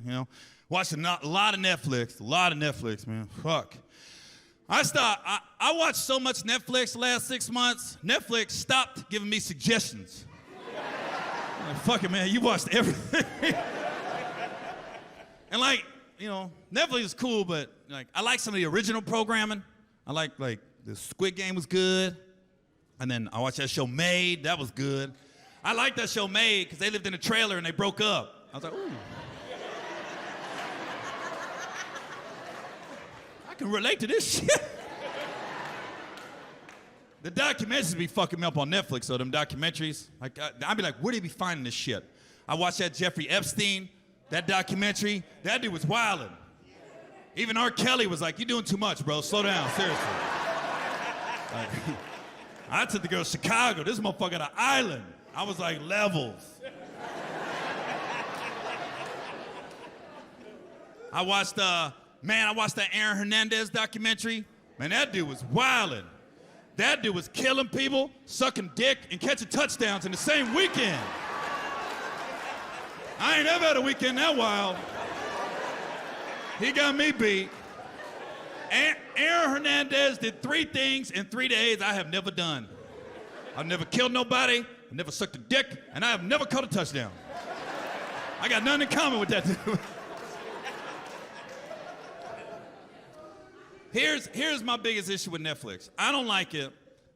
you know. Watching a lot of Netflix, man. Fuck. I watched so much Netflix the last 6 months, Netflix stopped giving me suggestions. Like, fuck it, man, you watched everything. And like, you know, Netflix is cool, but like, I like some of the original programming. I like the Squid Game was good. And then I watched that show Made, that was good. I like that show Made because they lived in a trailer and they broke up. I was like, ooh. I can relate to this shit. The documentaries be fucking me up on Netflix, so them documentaries, like I'd be like, where do they be finding this shit? I watched that Jeffrey Epstein, that documentary, that dude was wildin'. Even R. Kelly was like, you're doing too much, bro, slow down, seriously. Like, I took the girl to Chicago, this motherfucker got an island. I was like, levels. I watched that Aaron Hernandez documentary. Man, that dude was wildin'. That dude was killing people, sucking dick, and catching touchdowns in the same weekend. I ain't ever had a weekend that wild. He got me beat. Aaron Hernandez did 3 things in 3 days I have never done. I've never killed nobody, I've never sucked a dick, and I have never caught a touchdown. I got nothing in common with that dude. Here's my biggest issue with Netflix. I don't like it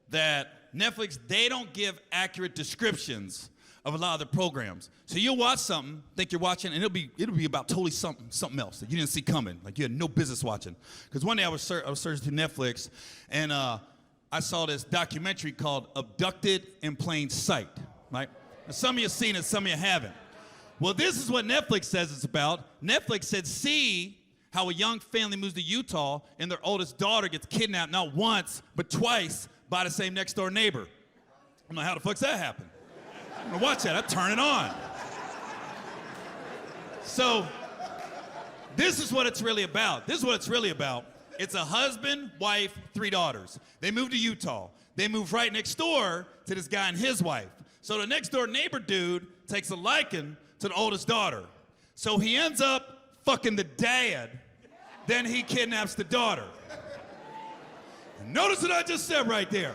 that Netflix, they don't give accurate descriptions of a lot of the programs. So you'll watch something, think you're watching, and it'll be about totally something else that you didn't see coming, like you had no business watching. Because one day I was searching through Netflix, and I saw this documentary called Abducted in Plain Sight, right? Now, some of you have seen it, some of you haven't. Well, this is what Netflix says it's about. Netflix said, see how a young family moves to Utah and their oldest daughter gets kidnapped not once, but twice by the same next door neighbor. I'm like, how the fuck's that happen? I'm gonna watch that, I turn it on. So, this is what it's really about. It's a husband, wife, 3 daughters. They moved to Utah. They moved right next door to this guy and his wife. So the next door neighbor dude takes a liking to the oldest daughter. So he ends up fucking the dad, then he kidnaps the daughter. Notice what I just said right there.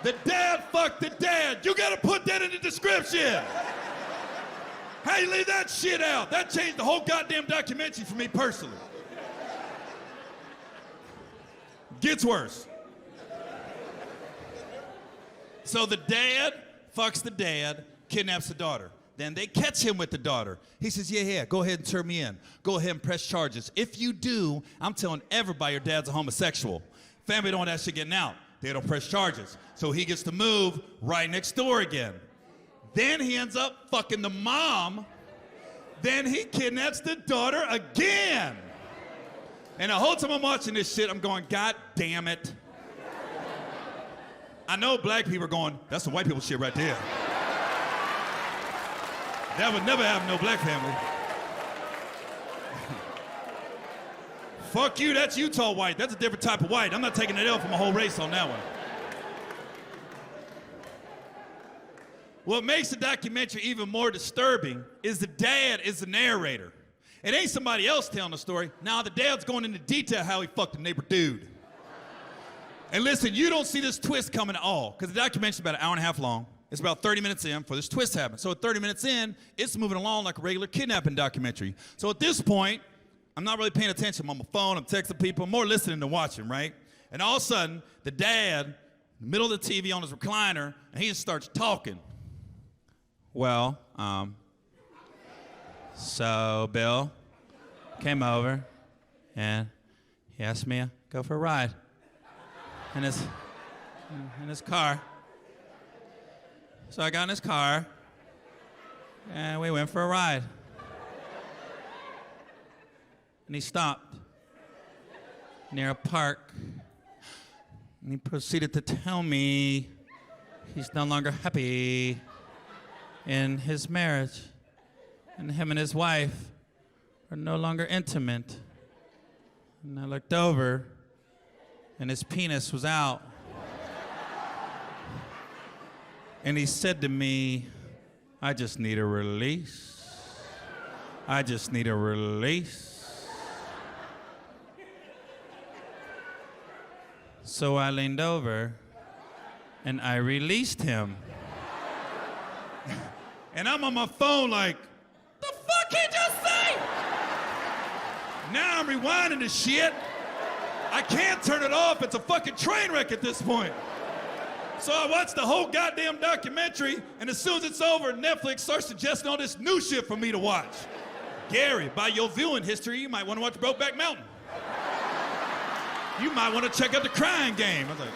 The dad fucked the dad. You gotta put that in the description. How you leave that shit out? That changed the whole goddamn documentary for me personally. Gets worse. So the dad fucks the dad, kidnaps the daughter. Then they catch him with the daughter. He says, yeah, go ahead and turn me in. Go ahead and press charges. If you do, I'm telling everybody your dad's a homosexual. Family don't want that shit getting out. They don't press charges. So he gets to move right next door again. Then he ends up fucking the mom. Then he kidnaps the daughter again. And the whole time I'm watching this shit, I'm going, God damn it. I know black people are going, that's some white people shit right there. That would never happen to no black family. Fuck you, that's Utah white. That's a different type of white. I'm not taking it L from a whole race on that one. What makes the documentary even more disturbing is the dad is the narrator. It ain't somebody else telling the story. Now the dad's going into detail how he fucked the neighbor dude. And listen, you don't see this twist coming at all, because the documentary's about an hour and a half long. It's about 30 minutes in for this twist to happen. So at 30 minutes in, it's moving along like a regular kidnapping documentary. So at this point, I'm not really paying attention. I'm on my phone, I'm texting people, I'm more listening than watching, right? And all of a sudden, the dad, in the middle of the TV on his recliner, and he just starts talking. Well, so Bill came over and he asked me to go for a ride in his car. So I got in his car and we went for a ride. And he stopped near a park and he proceeded to tell me he's no longer happy in his marriage, and him and his wife are no longer intimate. And I looked over, and his penis was out. And he said to me, I just need a release. I just need a release. So I leaned over and I released him. And I'm on my phone like, the fuck he just say? Now I'm rewinding the shit. I can't turn it off. It's a fucking train wreck at this point. So I watched the whole goddamn documentary, and as soon as it's over, Netflix starts suggesting all this new shit for me to watch. Gary, by your viewing history, you might want to watch Brokeback Mountain. You might want to check out The Crying Game. I was like,